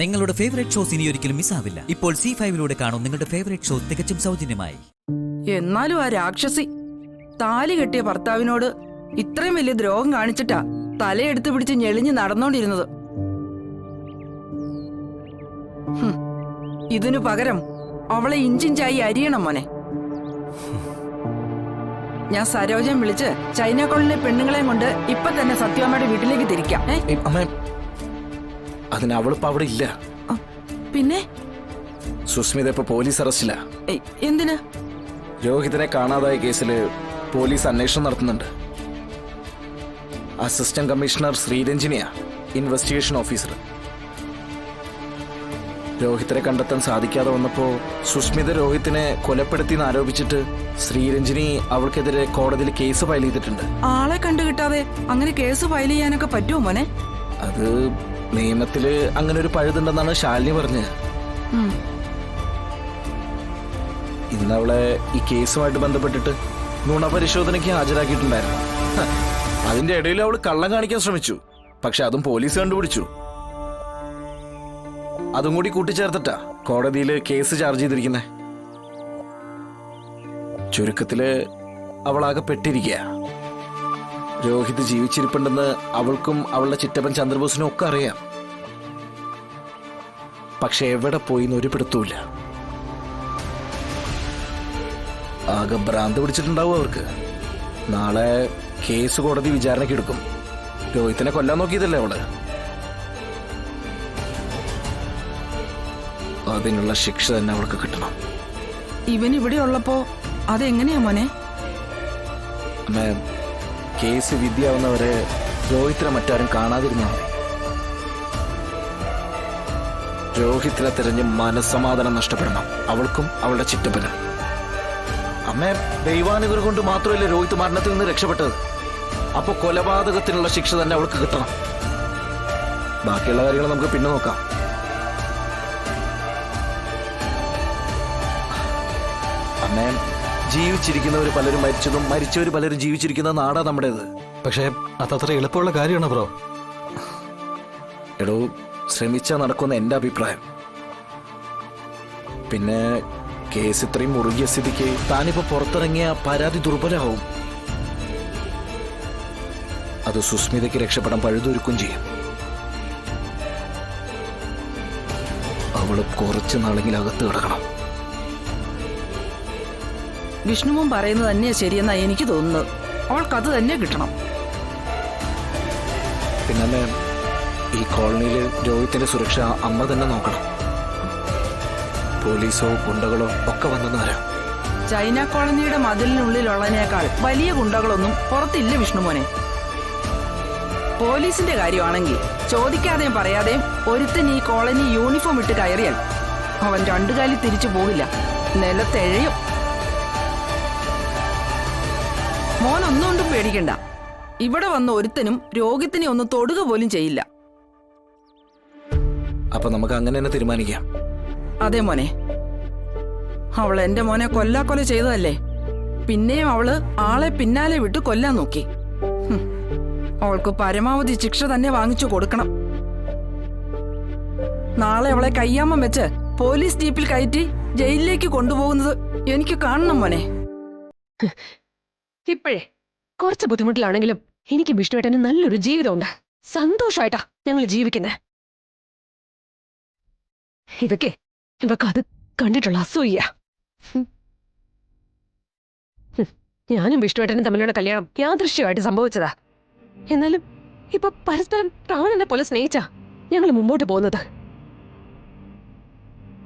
നിങ്ങളുടെ favourite shows ഇനി ഒരിക്കലും മിസ്സാവില്ല. ഇപ്പോൾ C5 കാണും നിങ്ങളുടെ ഫേവറേറ്റ് ഷോ തികച്ചും സൗജന്യമായി. എന്നാലും ആ രാക്ഷസി താലി കെട്ടിയ ഭർത്താവിനോട് ഇത്രയും വലിയ ദ്രോഹം കാണിച്ചിട്ടാ തലയെടുത്ത് പിടിച്ച് ഞെളിഞ്ഞ് നടന്നോണ്ടിരുന്നത്. ഇതിനു പകരം അവളെ ഇഞ്ചിഞ്ചായി അരിയണം മോനെ. ഞാൻ സരോജൻ വിളിച്ച് ചൈന കോളനിലെ പെണ്ണുങ്ങളെയും കൊണ്ട് ഇപ്പൊ തന്നെ സത്യമ്മയുടെ വീട്ടിലേക്ക് തിരിക്കാം. അതിന് അവളിപ്പോ അവിടെ ഇല്ല. പിന്നെ സുസ്മിത ഇപ്പൊ പോലീസ് അറസ്റ്റില്ല. എന്തിന്? രോഹിതിനെ കാണാതായ കേസില് പോലീസ് അന്വേഷണം നടത്തുന്നുണ്ട്. അസിസ്റ്റന്റ് കമ്മീഷണർ ശ്രീരഞ്ജിനിയാ ഇൻവെസ്റ്റിഗേഷൻ ഓഫീസർ. രോഹിത്തിനെ കണ്ടെത്താൻ സാധിക്കാതെ വന്നപ്പോ സുസ്മിത രോഹിത്തിനെ കൊലപ്പെടുത്തിയെന്ന് ആരോപിച്ചിട്ട് ശ്രീരഞ്ജിനി അവൾക്കെതിരെ കോടതിയിൽ കേസ് ഫയൽ ചെയ്തിട്ടുണ്ട്. ആളെ കണ്ടുകിട്ടാതെ അങ്ങനെ കേസ് ഫയൽ ചെയ്യാനൊക്കെ പറ്റുമോ മോനെ? അത് നിയമത്തില് അങ്ങനെ ഒരു പഴുതുണ്ടെന്നാണ് ശാലിനി പറഞ്ഞത്. ഇന്ന് അവളെ ഈ കേസുമായിട്ട് ബന്ധപ്പെട്ടിട്ട് നുണപരിശോധനയ്ക്ക് ഹാജരാക്കിയിട്ടുണ്ടായിരുന്നു. അതിന്റെ ഇടയിൽ അവൾ കള്ളം കാണിക്കാൻ ശ്രമിച്ചു. പക്ഷെ അതും പോലീസ് കണ്ടുപിടിച്ചു. അതും കൂടി കൂട്ടിച്ചേർത്തിട്ടാ കോടതിയിൽ കേസ് ചാർജ് ചെയ്തിരിക്കുന്നേ. ചുരുക്കത്തില് അവളാകെ പെട്ടിരിക്കുക. രോഹിത് ജീവിച്ചിരിപ്പുണ്ടെന്ന് അവൾക്കും അവളുടെ ചിറ്റപ്പൻ ചന്ദ്രബോസിനും ഒക്കെ അറിയാം. പക്ഷെ എവിടെ പോയിന്ന് ഒരു പിടുത്തൂല്ല. ആകെ ഭ്രാന്ത് പിടിച്ചിട്ടുണ്ടാവും അവർക്ക്. നാളെ കേസ് കോടതി വിചാരണയ്ക്ക് എടുക്കും. രോഹിത്തിനെ കൊല്ലാൻ നോക്കിയതല്ലേ അവള്. അതിനുള്ള ശിക്ഷ തന്നെ അവൾക്ക് കിട്ടണം. ഇവൻ ഇവിടെ ഉള്ളപ്പോ അതെങ്ങനെയാ മോനെ? അമ്മേ, കേസ് വിധിയാവുന്നവരെ രോഹിത്തിനെ മറ്റാരും കാണാതിരുന്നാൽ മതി. രോഹിത്തിനെ തിരഞ്ഞ് മനസ്സമാധാനം നഷ്ടപ്പെടണം അവൾക്കും അവളുടെ ചിറ്റപ്പനും. അമ്മേ, ദൈവാനുഗ്രഹം കൊണ്ട് മാത്രമല്ലേ രോഹിത് മരണത്തിൽ നിന്ന് രക്ഷപ്പെട്ടത്. അപ്പൊ കൊലപാതകത്തിനുള്ള ശിക്ഷ തന്നെ അവൾക്ക് കിട്ടണം. ബാക്കിയുള്ള കാര്യങ്ങൾ നമുക്ക് പിന്നെ നോക്കാം. അമ്മേ, ജീവിച്ചിരിക്കുന്നവർ പലരും മരിച്ചതും മരിച്ചവർ പലരും ജീവിച്ചിരിക്കുന്ന നാടാ നമ്മുടേത്. പക്ഷേ അതത്ര എളുപ്പമുള്ള കാര്യമാണ് ബ്രോ. എടോ, ശ്രമിച്ചാൽ നടക്കുന്ന എന്റെ അഭിപ്രായം. പിന്നെ കേസ് ഇത്രയും മുറുകിയ സ്ഥിതിക്ക് താനിപ്പോ പുറത്തിറങ്ങിയ പരാതി ദുർബലമാവും. അത് സുസ്മിതയ്ക്ക് രക്ഷപ്പെടാൻ പഴുതൊരുക്കും ചെയ്യും. അവള് കുറച്ചു നാളെങ്കിലും അകത്ത് കിടക്കണം. വിഷ്ണുവും പറയുന്നത് തന്നെയാ ശരിയെന്നാ എനിക്ക് തോന്നുന്നത്. അവൾക്ക് അത് തന്നെ കിട്ടണം. പിന്നെ ഈ കോളനിയിൽ രോഹിത്തിന്റെ സുരക്ഷ അമ്മ തന്നെ നോക്കണം. പോലീസോ ഗുണ്ടകളോ ഒക്കെ വന്നെന്ന് വരാം. ചൈന കോളനിയുടെ മതിലിനുള്ളിലുള്ളതിനേക്കാൾ വലിയ ഗുണ്ടകളൊന്നും പുറത്തില്ല വിഷ്ണുമോനെ. പോലീസിന്റെ കാര്യമാണെങ്കിൽ ചോദിക്കാതെയും പറയാതെയും ഒരുത്തൻ ഈ കോളനി യൂണിഫോം ഇട്ട് കയറിയാൽ അവൻ രണ്ടു കാലി തിരിച്ചു പോകില്ല, നിലത്തെഴയും. മോനൊന്നുകൊണ്ടും പേടിക്കണ്ട. ഇവിടെ വന്ന ഒരുത്തനും രോഗത്തിനെ ഒന്ന് തൊടുക പോലും ചെയ്യില്ല. അപ്പൊ നമുക്ക് അങ്ങനെ തന്നെ തീരുമാനിക്കാം. അതെ മോനെ, അവൾ എന്റെ മോനെ കൊല്ലാക്കൊല ചെയ്തതല്ലേ. പിന്നെയും അവള് ആളെ പിന്നാലെ വിട്ട് കൊല്ലാൻ നോക്കി. അവൾക്ക് പരമാവധി ശിക്ഷ തന്നെ വാങ്ങിച്ചു കൊടുക്കണം. നാളെ അവളെ കയ്യാമ്മം വെച്ച് പോലീസ് ജീപ്പിൽ കയറ്റി ജയിലിലേക്ക് കൊണ്ടുപോകുന്നത് എനിക്ക് കാണണം മോനെ. ഇപ്പോഴേ കുറച്ച് ബുദ്ധിമുട്ടിലാണെങ്കിലും എനിക്ക് വിഷ്ണുവേട്ടന് നല്ലൊരു ജീവിതമുണ്ട്. സന്തോഷമായിട്ടാ ഞങ്ങൾ ജീവിക്കുന്നത്. ഇവക്ക് അത് കണ്ടിട്ടുള്ള അസൂയ. ഞാനും വിഷ്ണുവേട്ടനും തമ്മിലുള്ള കല്യാണം യാദൃശ്യമായിട്ട് സംഭവിച്ചതാ. എന്നാലും ഇപ്പൊ പരസ്പരം പ്രാണനെ പോലെ സ്നേഹിച്ചാ ഞങ്ങൾ മുമ്പോട്ട് പോകുന്നത്.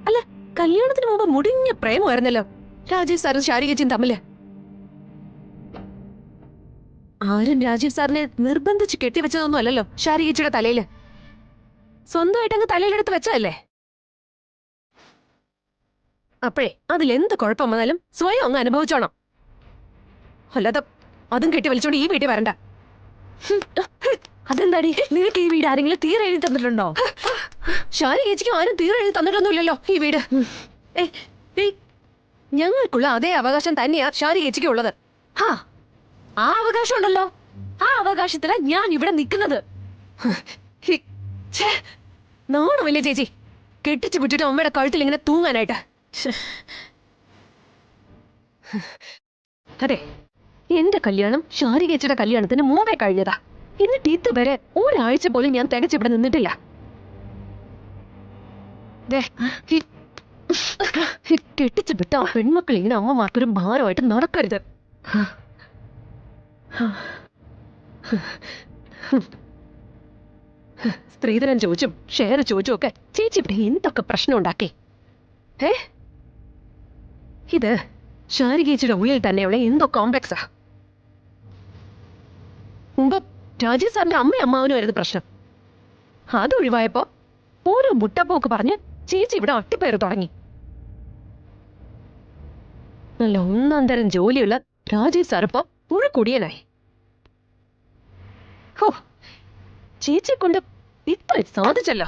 അല്ല, കല്യാണത്തിന് മുമ്പ് മുടിഞ്ഞ പ്രേമമായിരുന്നല്ലോ രാജീവ് സാറും ശാരികച്ചിയും തമ്മില്. ആരും രാജീവ് സാറിനെ നിർബന്ധിച്ച് കെട്ടിവെച്ചതൊന്നും അല്ലല്ലോ ശാരികച്ചിയുടെ തലയില്. സ്വന്തമായിട്ട് അങ്ങ് തലയിലെടുത്ത് വെച്ചതല്ലേ. അപ്പോഴേ അതിലെന്ത് കുഴപ്പം വന്നാലും സ്വയം അങ്ങ് അനുഭവിച്ചോണം. അല്ലാതെ അതും കെട്ടി വലിച്ചോണ്ട് ഈ വീട്ടിൽ വരണ്ട. അതെന്താടി, നിനക്ക് ഈ വീട് ആരെങ്കിലും തീരെ എഴുതി തന്നിട്ടുണ്ടോ? ശാരികേച്ചിക്കും ആരും തീരെ എഴുതി തന്നിട്ടൊന്നുമില്ലല്ലോ ഈ വീട്. ഞങ്ങൾക്കുള്ള അതേ അവകാശം തന്നെയാ ശാരികേച്ചിക്ക് ഉള്ളത്. ആ അവകാശം ഉണ്ടല്ലോ. ആ അവകാശത്തിലാ ഞാൻ ഇവിടെ നിൽക്കുന്നത്. നാണമില്ലേ ചേച്ചി കെട്ടിച്ചു വിട്ടിട്ട് അമ്മയുടെ കഴുത്തിൽ ഇങ്ങനെ തൂങ്ങാനായിട്ട്? ശ്ശെ. അതെ, എന്റെ കല്യാണം ശാരികേച്ചിയുടെ കല്യാണത്തിന് മുമ്പേ കഴിഞ്ഞതാ. എന്നിട്ട് ഇതുവരെ ഒരാഴ്ച പോലും ഞാൻ തികച്ചിവിടെ നിന്നിട്ടില്ല. ദേ, ഈ കെട്ടിച്ചു വിട്ട ആ പെൺമക്കൾ ഇങ്ങനെ അമ്മമാർക്കൊരു ഭാരമായിട്ട് നടക്കരുത്. സ്ത്രീധനം ചോദിച്ചും ഷെയർ ചോദിച്ചും ഒക്കെ ചേച്ചി ഇവിടെ എന്തൊക്കെ പ്രശ്നം ഉണ്ടാക്കി. ഇത് ശാരികേച്ചിയുടെ ഉള്ളിൽ തന്നെയുള്ള എന്തോ കോംപ്ലക്സാ. മുമ്പ് രാജീവ് സാറിന്റെ അമ്മയും അമ്മാവനുമായിരുന്നു പ്രശ്നം. അതൊഴിവായപ്പോ ഓരോ മുട്ടപ്പോക്ക് പറഞ്ഞ് ചേച്ചി ഇവിടെ ഒട്ടിപ്പേര് തുടങ്ങി. നല്ല ഒന്നാം തരം ജോലിയുള്ള രാജീവ് സാർ ഇപ്പോ മുഴുക്കുടിയനായി. ഹോ, ചേച്ചിയെ കൊണ്ട് ഇത്ര സാധിച്ചല്ലോ,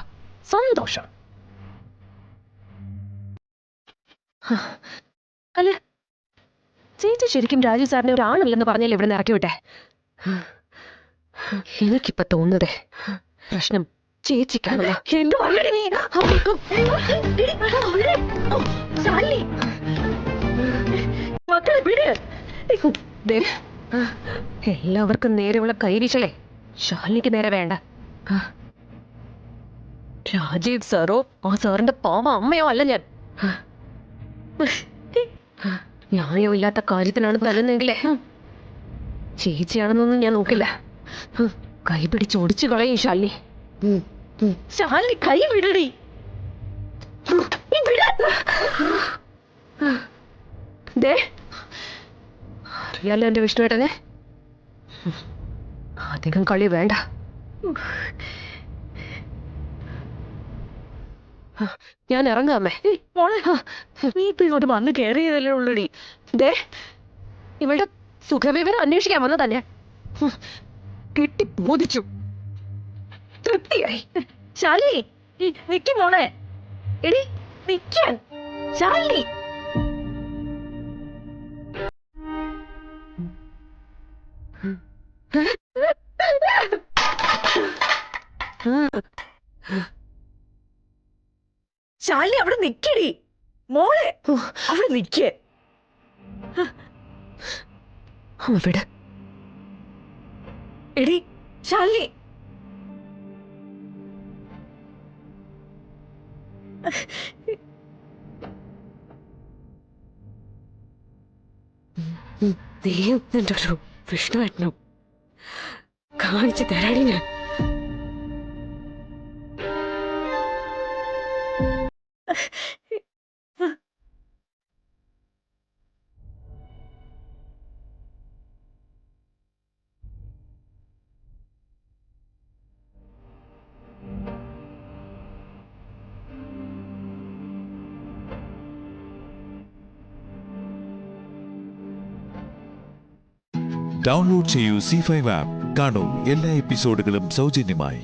സന്തോഷം. അല്ല, ചേച്ചി ശരിക്കും രാജീവ് സാറിനെ ഒരാണല്ലെന്ന് പറഞ്ഞാൽ ഇവിടെ നിന്ന് ഇറക്കി വിട്ടെ. എനിക്കിപ്പോ തോന്നുന്നതേ പ്രശ്നം ചേച്ചിക്കാണല്ലോ. എല്ലാവർക്കും നേരെയുള്ള കൈവീശലേ ശാലിനിക്ക് നേരെ വേണ്ട. രാജീവ് സാറോ ആ സാറിന്റെ പാവ അമ്മയോ അല്ല ഞാൻ. ന്യായോ ഇല്ലാത്ത കാര്യത്തിനാണ് തരുന്നെങ്കിലേ ചേച്ചിയാണെന്നൊന്നും ഞാൻ നോക്കില്ല. കൈ പിടിച്ച് ഒടിച്ചു കളയും ശാലിനി. ശാലിനി കൈ വിടടി. അറിയാലോ എന്റെ വിഷ്ണുവേട്ടനെ, അധികം കളി വേണ്ട. ഞാൻ ഇറങ്ങാമേ. നീ ഇപ്പൊ ഇങ്ങോട്ട് വന്ന് കയറിയതല്ലേ ഉള്ളടി. ദേ, ഇവളുടെ സുഖവിവരം അന്വേഷിക്കാൻ വന്ന തന്നെ കിട്ടി ബോധിച്ചു. തൃപ്തിയായി. ശാലിനി നിക്ക് മോളെ. എടി നിക്കാൻ ശാലിനി. ശാലിനി അവിടെ നിക്കടി മോളെ, അവിടെ നിക്കേ. വിട് എടി ശാലിനി. നീയും എന്റെ ഒരു വിഷ്ണുവേട്ടനും കാണിച്ചു തരാടി ഞാൻ. ഡൗൺലോഡ് ചെയ്യൂ C5 ആപ്പ്. കാണൂ എല്ലാ എപ്പിസോഡുകളും സൗജന്യമായി.